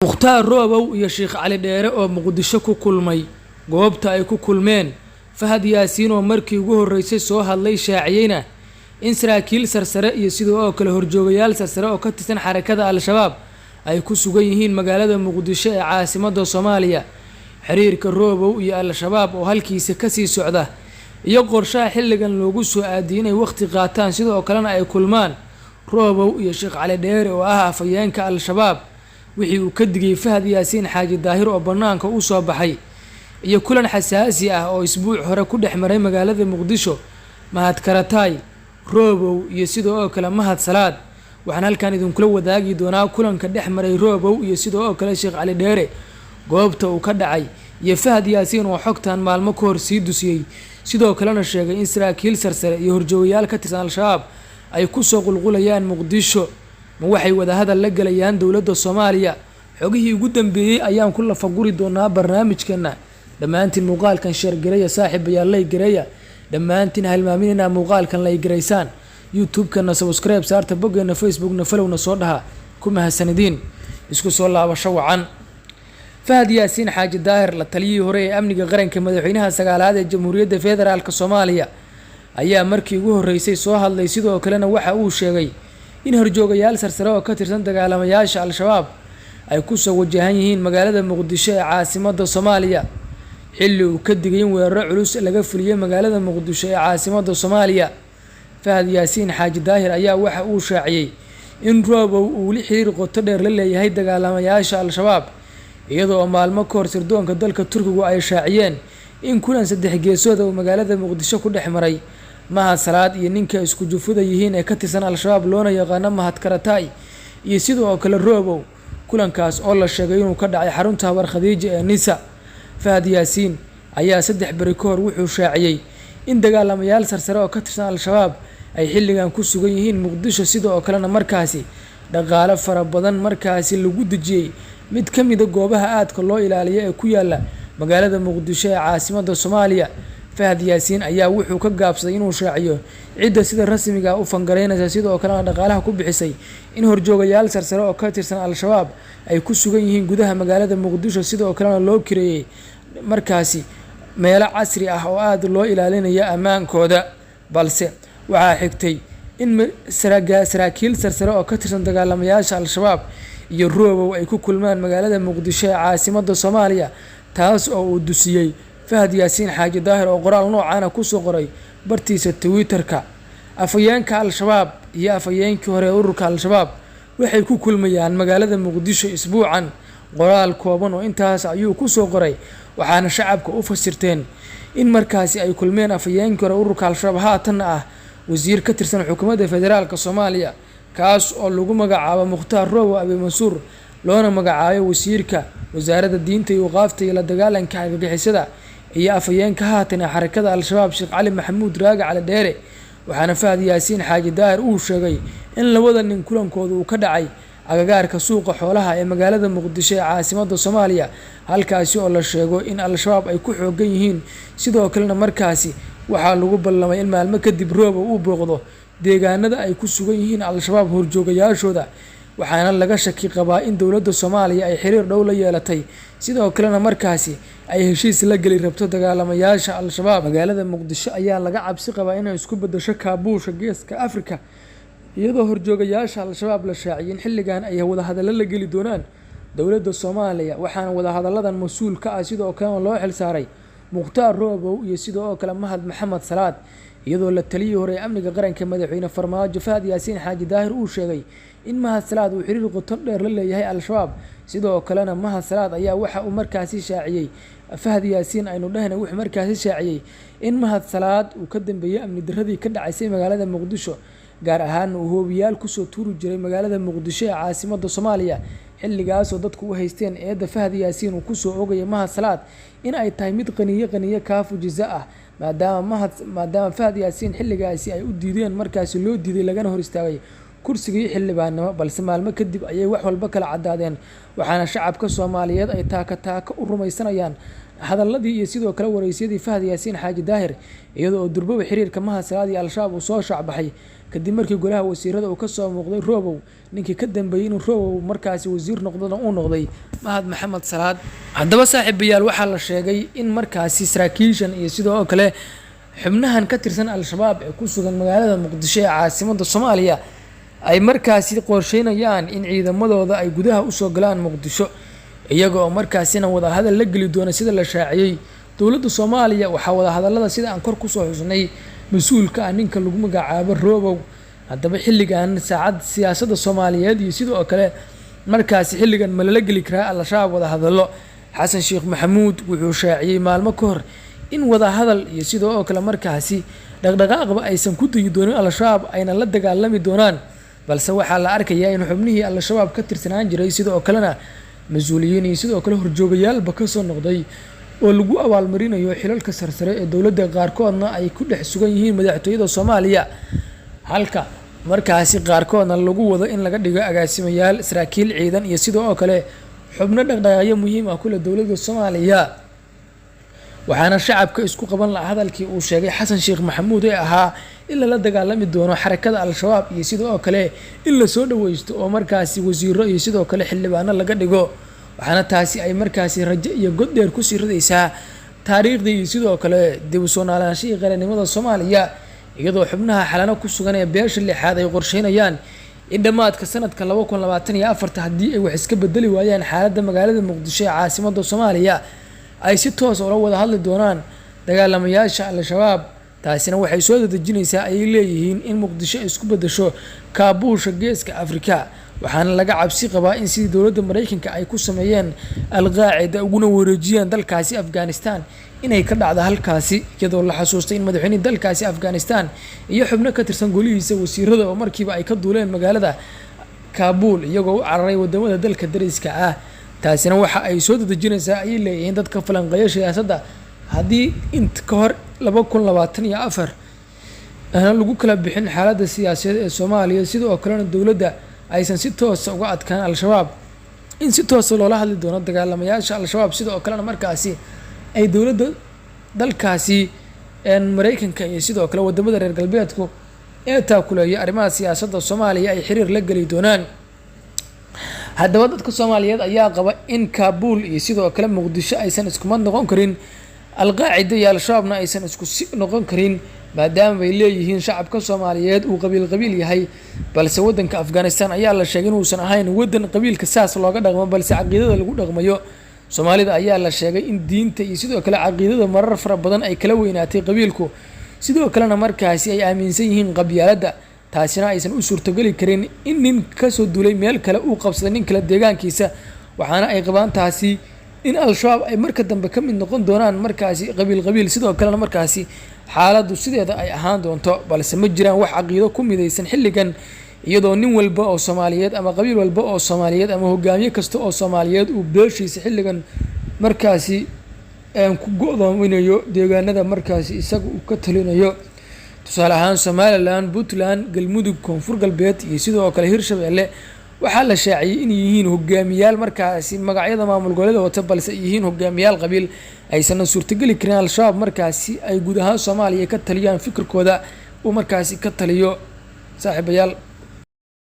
mukhtaar roobow iyo sheekh cali dheere oo muqdisho ku kulmay goobta ay ku kulmeen fahad yaasiin oo markii ugu horeysay soo hadlay shaaciyeyna in saraakiil sarsare iyo sidoo kale horjoogayaal sarsare oo ka tirsan xarakada al-shabaab ay ku sugan yihiin magaalada muqdisho ee caasimadda Soomaaliya. xiriirka roobow iyo al-shabaab oo halkiisa ka sii socda iyo qorshaha xilligan loogu soo aadiyay inay waqti qaataan sidoo kalena ay kulmaan roobow iyo sheekh cali dheere oo ah afayeenka al-shabaab wixii uu ka digay fahad yaasiin xaaji daahir oo banaanka u soo baxay iyo kulan xasaasi ah oo isbuuc hore ku dhexmaray magaalada muqdisho mahad karatay roobow iyo sidoo kale mahad salaad. waxaan halkan idinkula wadaagi doonaa kulanka dhexmaray roobow iyo sidoo kale sheekh cali dheere goobta uu ka dhacay iyo fahad yaasiin oo xogtan maalmo ka hor sii dusiyay sidoo kalena sheegay in saraakiil sarsare iyo horjoogayaal ka tirsan al-shabaab ay ku soo qulqulayaan muqdisho. ma waxay wada hadal la galayaan dowladda Soomaaliya? xogihii ugu dambeeyay ayaan ku lafaguri doonaa barnaamijkeena. dhammaantiin muuqaalkan share gareeya saaxiibayaal lay gareeya, dhammaantiin halmaaminina muuqaalkan lay gareysaan, YouTube-kana subscribe saarta, boggeena Facebook-na followna soo dhaha. ku mahadsanidin isku soo laabasho wacan. fahad yaasiin xaaji daahir la taliyay hore ee amniga qaranka madaxweynaha sagaalaad ee Jamhuuriyadda Federaalka Soomaaliya ayaa markii ugu horeysay soo hadlay sidoo kalena waxa uu sheegay in horjoogayaal sarsare oo ka tirsan dagaalamayaasha al-shabaab ay ku soo wajahan yihiin magaalada muqdisho ee caasimadda Soomaaliya xilli uu ka digay in weeraro culus laga fuliyay magaalada muqdisho ee caasimadda Soomaaliya. fahad yaasiin xaaji daahir ayaa waxa uu shaaciyay in roobow uu li xiriir qoto dheer la leeyahay dagaalamayaasha al-shabaab iyadoo maalmo ka hor sirdoonka dalka Turkigu ay shaaciyeen in kulan saddex geesood oo magaalada muqdisho ku dhexmaray mahad salaad iyo ninka isku jufuda yihiin ee ka tirsan al-shabaab loona yaqaan mahad karatay iyo sidoo kale roobow. kulankaas oo la sheegay inuu ka dhacay xarunta War Khadiija ee Nisa. fahad yaasiin ayaa saddex bari ka hor wuxuu shaaciyay in dagaalamayaal sarsare oo ka tirsan al-shabaab ay xilligan ku sugan yihiin muqdisho sidoo kalena markaasi dhaqaale fara badan markaasi lagu dejiyay mid ka mid ah goobaha aadka loo ilaaliyo ee ku yaala magaalada muqdisho ee caasimadda Soomaaliya. fahad yaasiin ayaa wuxuu ka gaabsaday inuu shaaciyo cidda sida rasmiga u fangareynaysa sidoo kalena dhaqaalaha ku bixisay in horjoogayaal sarsare oo ka tirsan al-shabaab ay ku sugan yihiin gudaha magaalada muqdisho sidoo kalena loo kireeyay markaasi meelo casri ah oo aad loo ilaalinayo ammaankooda. balse waxaa xigtay in saraakiil sarsare oo ka tirsan dagaalamayaasha al-shabaab iyo roobow ay ku kulmaan magaalada muqdisho ee caasimadda Soomaaliya taas oo uu dusiyay fahad yaasiin xaaji daahir oo qoraal noocan ku soo qoray bartiisa Twitter-ka. afayeenka al-shabaab iyo afayeenkii hore ururka al-shabaab waxay ku kulmayaan magaalada muqdisho isbuucan. qoraal kooban oo intaas ayuu ku soo qoray waxaana shacabka u fasirteen in markaasi ay kulmeen afayeenkii hore ururka al-shabaab haatan ah wasiir ka tirsan xukuumadda federaalka Soomaaliya kaas oo lagu magacaabo mukhtaar roobow abi mansuur loona magacaabo wasiirka wasaaradda diinta iyo waqaafta iyo la dagaalanka argagixisada iyo afayeenka haatan ee xarakada al-shabaab sheekh cali maxamuud raaga cali dheere. waxaana fahad yaasiin xaaji daahir uu sheegay in labada nin kulankooda uu ka dhacay agagaarka suuqa xoolaha ee magaalada muqdisho ee caasimadda Soomaaliya halkaasi oo la sheego in al-shabaab ay ku xoogan yihiin sidoo kalena markaasi waxaa lagu ballamay in maalmo kadib roobow uu booqdo deegaanada ay ku sugan yihiin al-shabaab horjoogayaashooda. waxaana laga shaki qabaa in dowladda Soomaaliya ay xiriir dhow la yeelatay sidoo kalena markaasi ay heshiis la gali rabto dagaalamayaasha al-shabaab. magaalada muqdisho ayaa laga cabsi qabaa inay isku bedesho kaabuusha geeska Afrika iyadoo horjoogayaasha al-shabaab la shaaciyay in xilligan ay wada hadallo la geli doonaan dowladda Soomaaliya. waxaana wada hadalladan mas'uul ka ah sidoo kale loo xil saaray mukhtaar roobow iyo sidoo kale mahad maxamed salaad iyadoo la taliyay hore ee amniga qaranka madaxweyne farmaajo fahad yaasiin xaaji daahir uu sheegay in mahad salaad uu xiriir qoto dheer la leeyahay al-shabaab. sidoo kalena mahad salaad ayaa waxa uu markaasi shaaciyay fahad yaasiin aynu dhahna wuxuu markaasi shaaciyay in mahad salaad uu ka dambeeyay amni darradii ka dhacaysay magaalada muqdisho gaar ahaan uu hoobiyaal ku soo tuuri jiray magaalada muqdisho ee caasimadda Soomaaliya xilligaas oo dadku u haysteen eedda fahad yaasiin uu ku soo oogay mahad salaad in ay tahay mid qaniye kaafujiza ah maadaama fahad yaasiin xilligaasi ay u diideen markaasi loo diiday lagana hor istaagay kursigii xildhibaannimo. balse maalmo kadib ayay wax walba kala cadaadeen waxaana shacabka Soomaaliyeed ay taaka u rumaysanayaan hadalladii iyo sidoo kale wareysyadii fahad yaasiin xaaji daahir iyadoo durbaba xiriirka mahad salaad iyo al-shabaab uu soo shacbaxay kadib markii golaha wasiirada uu ka soo muuqday Roobow ninkii ka dambeeyay inuu Roobow markaasi wasiir noqdona uu noqday Mahad Maxamed Salaad. haddaba saaxiibayaal waxaa la sheegay in markaasi saraakiishan iyo sidoo kale xubnahan ka tirsan al-shabaab ee ku sugan magaalada Muqdisho ee caasimadda Soomaaliya ay markaasi qorsheynayaan in ciidamadooda ay gudaha u soo galaan Muqdisho iyaga oo markaasina wada hadal la geli doona sida la shaaciyay. dowladda Soomaaliya waxaa wada hadallada sida aan kor ku soo xusnay mas'uulka ninka lagu magacaabo Roobow. haddaba xilligan saacad siyaasadda Soomaaliyeed iyo sidoo kale markaasi xilligan ma la geli karaa al-shabaab wada hadallo. xasan sheekh maxamuud wuxuu shaaciyay maalmo ka hor in wada hadal iyo sidoo kale markaasi dhaqdhaqaaqba aysan ku dayi doonin al-shabaab ayna la dagaalami doonaan, balse waxaa la arkayaa in xubnihii al-shabaab ka tirsanaan jiray sidoo kalena mas'uuliyiin iyo sidoo kale horjoogayaalba ka soo noqday oo lagu abaalmarinayo xilalka sarsare ee dowladda qaarkoodna ay ku dhex sugan yihiin madaxtooyada Soomaaliya, halka markaasi qaarkoodna lagu wado in laga dhigo agaasimayaal, saraakiil ciidan iyo sidoo kale xubno dhaqdhaqaaqyo muhiim ah kula dowladda Soomaaliya. waxaana shacabka isku qaban lahaa hadalkii uu sheegay xasan sheekh maxamuud ee ahaa in la dagaalami doono xarakada al-shabaab iyo sidoo kale in la soo dhaweysto oo markaasi wasiiro iyo sidoo kale xildhibaano laga dhigo. waxaana taasi ay markaasi rajo iyo god dheer ku sii ridaysaa taariikhdii iyo sidoo kale dib u soo noolaanshihii qaranimada Soomaaliya, iyadoo xubnaha xalano ku sugan ee beesha lixaad ay qorsheynayaan in dhammaadka sanadka 2024 haddii ay wax iska bedeli waayaan xaaladda magaalada Muqdisho ee caasimadda Soomaaliya ay si toos ah wada hadli doonaan dagaalamayaasha al-shabaab. taasina waxay soo dadejinaysaa ay leeyihiin in Muqdisho isku bedesho kaabuusha geeska Afrika, waxaana laga cabsi qabaa in sidii dowladda Mareykanka ay ku sameeyeen al-Qaacida uguna wareejiyeen dalkaasi Afghanistan inay ka dhacdo halkaasi, iyadoo la xasuustay in madaxweynaha dalkaasi Afghanistan iyo xubno ka tirsan golihiisa wasiirada oo markiiba ay ka duuleen magaalada Kaabul iyagoo u cararay wadamada dalka dariska ah. taasina waxa ay soo dadejinaysaa ay leeyihiin dadka falanqeeya siyaasadda haddii inta ka hor 2024 aan lagu kala bixin xaaladda siyaasadeed ee Soomaaliya sidoo kalena dowladda aysan si toos ah uga adkaan al-shabaab, in si toos ah loola hadli doono dagaalamayaasha al-shabaab sidoo kalena markaasi ay dowladda dalkaasi Mareykanka iyo sidoo kale wadamada reer galbeedku ee taakuleeya arrimaha siyaasadda Soomaaliya ay xiriir la gali doonaan. haddaba dadka Soomaaliyeed ayaa qaba in Kaabul iyo sidoo kale Muqdisho aysan isku mid noqon karin, al-Qaacida iyo al-shabaabna aysan isku noqon karin, maadaama ay leeyihiin shacabka Soomaaliyeed uu qabiil yahay. balse wadanka Afghanistan ayaa la sheegay inuusan ahayn wadan qabiilka saas looga dhaqmo, balse caqiidada lagu dhaqmayo. Soomaalida ayaa la sheegay in diinta iyo sidoo kale caqiidada marar fara badan ay kala weynaatay qabiilku, sidoo kalena markaasi ay aaminsan yihiin qabyaaladda. taasina aysan u suurtagali karin in nin ka soo duulay meel kale uu qabsado nin kale deegaankiisa, waxaana ay qabaan taasi in al-shabaab ay marka dambe ka mid noqon doonaan markaasi qabiil sidoo kalena markaasi xaaladdu sideeda ay ahaan doonto, balse ma jiraan wax caqiido ku midaysan xilligan, iyadoo nin walba oo Soomaaliyeed ama qabiil walba oo Soomaaliyeed ama hogaamiye kasta oo Soomaaliyeed uu beeshiisa xilligan markaasi ku go'doominayo deegaanada markaasi isaga uu ka talinayo. tusaale ahaan Somaliland, Puntland, Galmudug, Koonfur Galbeed iyo sidoo kale Hirshabelle waxaa la shaaciyay in yihiin hogaamiyaal markaasi magacyada maamul goboleedka wata, balse yihiin hogaamiyaal qabiil aysan suurtagali karin al-shabaab markaasi ay guud ahaan Soomaaliya ka taliyaan fikirkooda uu markaasi ka taliyo. saaxiibayaal